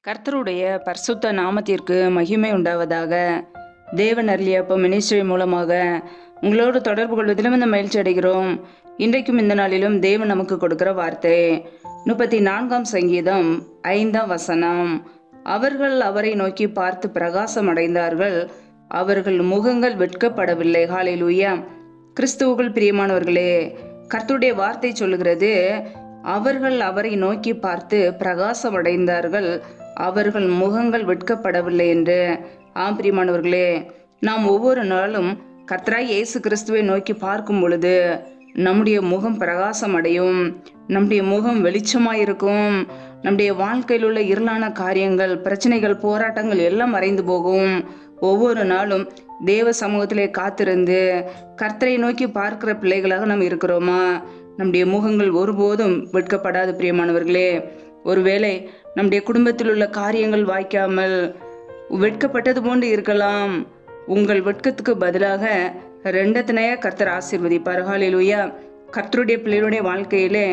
கர்த்தருடைய பரிசுத்த நாமத்திற்கு மகிமை உண்டாவதாக. தேவன் அருளியப்ப மினிஸ்ட்ரி மூலமாக உங்களோடு தொடர்பு கொள்வதிலும் இந்த மகிழ்ச்சி அடைகிறோம். இன்றைக்கும் இந்த நாளிலும் தேவன் நமக்கு கொடுக்கிற வார்த்தை 34ஆம் சங்கீதம் 5ஆம் வசனம். அவர்கள் அவரை நோக்கி பார்த்து பிரகாசம் அடைந்தார்கள், அவர்கள் முகங்கள் வெட்கப்படவில்லை. ஹல்லேலூயா. கிறிஸ்துவுக்குள் பிரியமானவர்களே, கர்த்தருடைய வார்த்தை சொல்லுகிறது, அவர்கள் அவரை நோக்கி பார்த்து பிரகாசம் அடைந்தார்கள், அவர்கள் முகங்கள் வெட்கப்படவில்லை என்று. ஆம் பிரியமானவர்களே, நாம் ஒவ்வொரு நாளும் கர்த்தராய் இயேசு கிறிஸ்துவை நோக்கி பார்க்கும் பொழுது நம்முடைய முகம் பிரகாசம் அடையும், நம்முடைய முகம் வெளிச்சமாயிருக்கும். நம்முடைய வாழ்க்கையில் உள்ள இருளான காரியங்கள், பிரச்சனைகள், போராட்டங்கள் எல்லாம் மறைந்து போகும். ஒவ்வொரு நாளும் தேவ சமூகத்திலே காத்திருந்து கர்த்தரை நோக்கி பார்க்கிற பிள்ளைகளாக நாம் இருக்கிறோமா? நம்முடைய முகங்கள் ஒருபோதும் வெட்கப்படாது பிரியமானவர்களே. ஒருவேளை நம்முடைய குடும்பத்தில் உள்ள காரியங்கள் வாய்க்காமல் வெட்கப்பட்டது போன்று இருக்கலாம். உங்கள் வெட்கத்துக்கு பதிலாக ரெண்டத்தினையா கர்த்தர் ஆசீர்வதிப்பார். ஹல்லேலூயா. கர்த்தருடைய பிள்ளைகளுடைய வாழ்க்கையிலே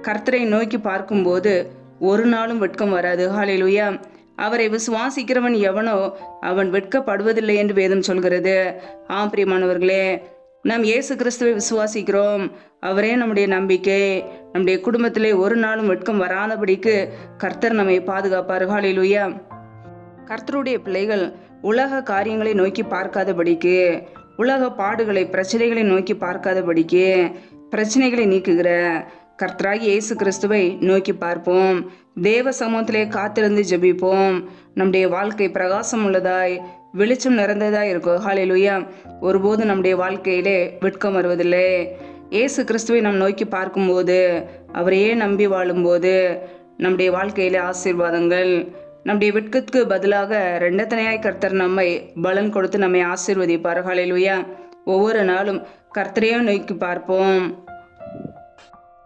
கர்த்தரை நோக்கி பார்க்கும்போது ஒரு நாளும் வெட்கம் வராது. ஹல்லேலூயா. அவரை விசுவாசிக்கிறவன் எவனோ அவன் வெட்கப்படுவதில்லை என்று வேதம் சொல்கிறது. ஆம் பிரியமானவர்களே, நாம் இயேசு கிறிஸ்துவை விசுவாசிக்கிறோம், அவரே நம்முடைய நம்பிக்கை. நம்முடைய குடும்பத்திலே ஒரு நாளும் வெட்கம் வராதபடிக்கு கர்த்தர் நம்மை பாதுகாப்பார். ஹல்லேலூயா. கர்த்தருடைய பிள்ளைகள் உலக காரியங்களை நோக்கி பார்க்காதபடிக்கு, உலக பாடுகளை, பிரச்சனைகளை நோக்கி பார்க்காதபடிக்கு, பிரச்சனைகளை நீக்குகிற கர்த்தராகி இயேசு கிறிஸ்துவை நோக்கி பார்ப்போம். தேவ சமூகத்திலே காத்திருந்து ஜெபிப்போம். நம்முடைய வாழ்க்கை பிரகாசம் உள்ளதாய், வெளிச்சம் நிறைந்ததாய் இருக்கும். ஹல்லேலூயா. ஒருபோது நம்முடைய வாழ்க்கையிலே வெட்கம் வருவதில்லை. இயேசு கிறிஸ்துவை நாம் நோக்கி பார்க்கும்போது, அவரையே நம்பி வாழும்போது நம்முடைய வாழ்க்கையிலே ஆசீர்வாதங்கள். நம்முடைய வெட்கத்துக்கு பதிலாக ரெண்டத்தனையாய் கர்த்தர் நம்மை பலன் கொடுத்து நம்மை ஆசீர்வதிப்பார். ஹல்லேலூயா. ஒவ்வொரு நாளும் கர்த்தரையே நோக்கி பார்ப்போம்.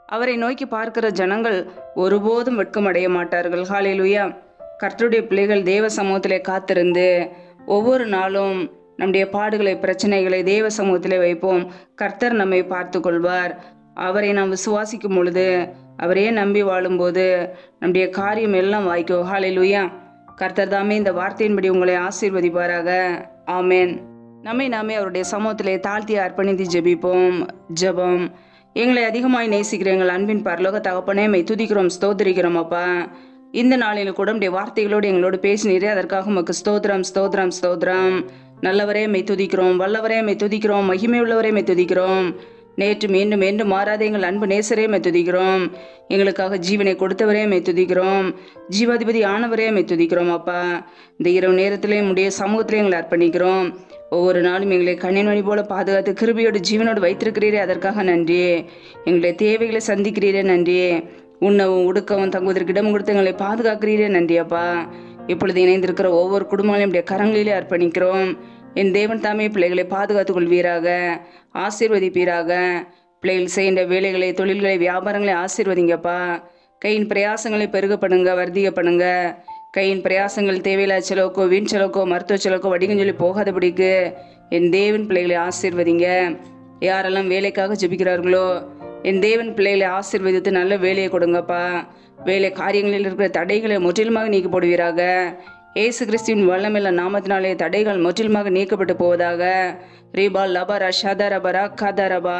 அவரை நோக்கி பார்க்கிற ஜனங்கள் ஒருபோதும் வெட்கம் அடைய மாட்டார்கள். ஹல்லேலூயா. கர்த்தருடைய பிள்ளைகள் தேவ சமூகத்திலே காத்திருந்து ஒவ்வொரு நாளும் நம்முடைய பாடுகளை, பிரச்சனைகளை தேவ சமூகத்திலே வைப்போம். கர்த்தர் நம்மை பார்த்து கொள்வார். அவரை நாம் விசுவாசிக்கும் பொழுது, அவரையே நம்பி வாழும்போது நம்முடைய காரியம் எல்லாம் வாய்க்கும். ஹல்லேலூயா. கர்த்தர் தாமே இந்த வார்த்தையின்படி உங்களை ஆசீர்வதிப்பாராக. ஆமேன். நம்மை நாமே அவருடைய சமூகத்திலே தாழ்த்தி அர்ப்பணித்து ஜெபிப்போம். ஜெபம். எங்களை அதிகமாய் நேசிக்கிற எங்கள் அன்பின் பரலோக தகப்பனே, மை துதிக்கிறோம், ஸ்தோத்திரிக்கிறோம் அப்பா. இந்த நாளில் கூட நம்முடைய வார்த்தைகளோடு எங்களோடு பேசினீரே, அதற்காக உமக்கு ஸ்தோத்திரம், ஸ்தோத்திரம், ஸ்தோத்திரம். நல்லவரே மை துதிக்கிறோம், வல்லவரே மை துதிக்கிறோம், மகிமை உள்ளவரே மை துதிக்கிறோம். நேற்று மீண்டும் மீண்டும் மாறாத எங்கள் அன்பு நேசரே மை துதிக்கிறோம். எங்களுக்காக ஜீவனை கொடுத்தவரே மை துதிக்கிறோம். ஜீவாதிபதி ஆனவரே மை துதிக்கிறோம் அப்பா. இந்த இரவு நேரத்திலே உடைய சமூகத்திலே எங்களை அர்ப்பணிக்கிறோம். ஒவ்வொரு நாளும் எங்களை கண்ணின் மணி போல பாதுகாத்து கிருபையோடு ஜீவனோடு வைத்திருக்கிறீரே, அதற்காக நன்றி. எங்களுடைய தேவைகளை சந்திக்கிறீரே, நன்றி. உண்ணவும் உடுக்கவும் தங்குவதற்கு இடம் கொடுத்து எங்களை பாதுகாக்கிறீரே, நன்றி அப்பா. இப்பொழுது இணைந்திருக்கிற ஒவ்வொரு குடும்பங்களையும் நம்முடைய கரங்களிலே அர்ப்பணிக்கிறோம். என் தேவன் தாமே பிள்ளைகளை பாதுகாத்துக் கொள்வீராக, ஆசீர்வதிப்பீராக. பிள்ளைகள் செய்கின்ற வேலைகளை, தொழில்களை, வியாபாரங்களை ஆசீர்வதிங்கப்பா. கையின் பிரயாசங்களை பெருகப்படுங்க, வர்த்திகப்படுங்க. கையின் பிரயாசங்கள் தேவையில்லா செலவுக்கோ, வீண் செலவுக்கோ, மருத்துவ செலவுக்கோ வடிகன்னு சொல்லி போகாதபடிக்கு என் தேவன் பிள்ளைகளை ஆசீர்வதிங்க. யாரெல்லாம் வேலைக்காக ஜெபிக்கிறார்களோ, என் தேவன் பிள்ளைகளை ஆசீர்வதித்து நல்ல வேலையை கொடுங்கப்பா. வேலை காரியங்களில் இருக்கிற தடைகளை முற்றிலுமாக நீக்கி போடுவீராக. ஏசு கிறிஸ்துவின் வல்லமையுள்ள நாமத்தினாலே தடைகள் முற்றிலுமாக நீக்கப்பட்டு போவதாக. ரீபா லபா ரஷாதரபரா காதரபா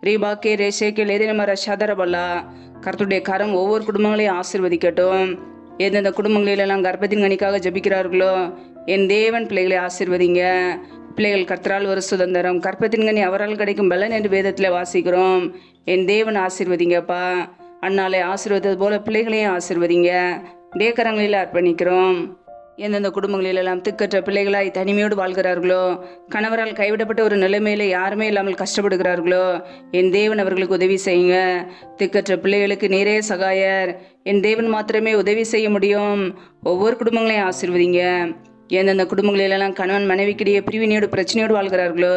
ரீபா கே ரேஷேக்கில் எதிரமர ஷதரபல்லா. கர்த்தருடைய கரம் ஒவ்வொரு குடும்பங்களையும் ஆசீர்வதிக்கட்டும். எந்தெந்த குடும்பங்களிலெல்லாம் கர்ப்பத்தின் கனிக்காக ஜபிக்கிறார்களோ, என் தேவன் பிள்ளைகளை ஆசீர்வதிங்க. பிள்ளைகள் கர்த்தரால் ஒரு சுதந்திரம், கர்ப்பத்தின் கனி அவரால் கிடைக்கும் பலன் என்று வேதத்தில் வாசிக்கிறோம். என் தேவன் ஆசீர்வதிங்கப்பா. அண்ணாலே ஆசீர்வதித்தது போல பிள்ளைகளையும் ஆசீர்வதிங்க. தேக்கரங்களில் அர்ப்பணிக்கிறோம். எந்தெந்த குடும்பங்களிலெல்லாம் திக்கற்ற பிள்ளைகளாய் தனிமையோடு வாழ்கிறார்களோ, கணவரால் கைவிடப்பட்ட ஒரு நிலைமையில யாருமே இல்லாமல் கஷ்டப்படுகிறார்களோ, என் தேவன் அவர்களுக்கு உதவி செய்யுங்க. திக்கற்ற பிள்ளைகளுக்கு நீரே சகாயர். என் தேவன் மாத்திரமே உதவி செய்ய முடியும். ஒவ்வொரு குடும்பங்களையும் ஆசீர்வதிங்க. எந்தெந்த குடும்பங்களிலெல்லாம் கணவன் மனைவிக்கிடையே பிரிவினையோடு பிரச்சனையோடு வாழ்கிறார்களோ,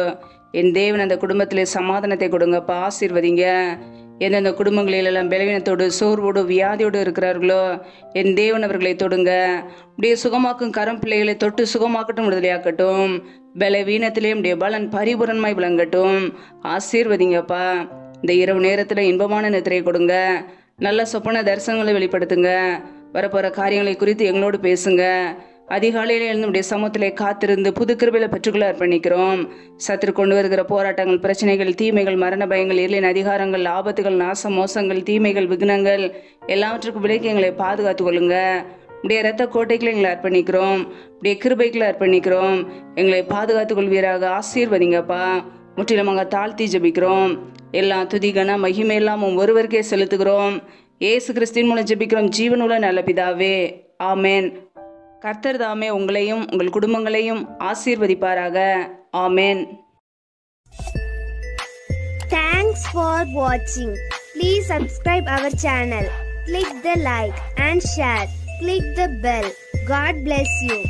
என் தேவன் அந்த குடும்பத்திலே சமாதானத்தை கொடுங்கப்பா, ஆசீர்வதிங்க. எந்தெந்த குடும்பங்களிலெல்லாம் பலவீனத்தோடு, சோர்வோடு, வியாதியோடு இருக்கிறார்களோ, என் தேவன் அவர்களை தொடுங்க. அப்படியே சுகமாக்கும் கரம் பிள்ளைகளை தொட்டு சுகமாக்கட்டும், விடுதலையாக்கட்டும். பலவீனத்திலே உடைய பலன் பரிபூரணமாய் விளங்கட்டும். ஆசீர்வதிங்கப்பா. இந்த இரவு நேரத்தில் இன்பமான நித்திரை கொடுங்க. நல்ல சொப்பன தரிசனங்களை வெளிப்படுத்துங்க. வரப்போகிற காரியங்களை குறித்து எங்களோடு பேசுங்க. அதிகாலையில் எழுந்து உடைய சமூகத்திலே காத்திருந்து புது கிருபையில பெற்றுக்கொள்ள அர்ப்பணிக்கிறோம். சத்துரு கொண்டு வருகிற போராட்டங்கள், பிரச்சனைகள், தீமைகள், மரண பயங்கள், இருளின் அதிகாரங்கள், ஆபத்துகள், நாச மோசங்கள், தீமைகள், விக்னங்கள் எல்லாவற்றுக்கும் விலக்கி எங்களை பாதுகாத்து கொள்ளுங்க. உடைய இரத்த கோட்டைகளை எங்களை அர்ப்பணிக்கிறோம். உடைய கிருபைகளை அர்ப்பணிக்கிறோம். எங்களை பாதுகாத்துக் கொள்வீராக. ஆசீர்வதிங்கப்பா. முற்றிலுமாக தாழ்த்தி ஜெபிக்கிறோம். எல்லா துதி கன மகிமை எல்லாம் ஒருவருக்கே செலுத்துகிறோம். இயேசு கிறிஸ்துவின் மூலம் ஜெபிக்கிறோம் ஜீவனுள்ள நல்ல பிதாவே, ஆமேன். கர்த்தர் தாமே உங்களையும் உங்கள் குடும்பங்களையும் ஆசீர்வதிப்பாராக. ஆமேன். Thanks for watching. Please subscribe our channel. Click the like and share. Click the bell. God bless you.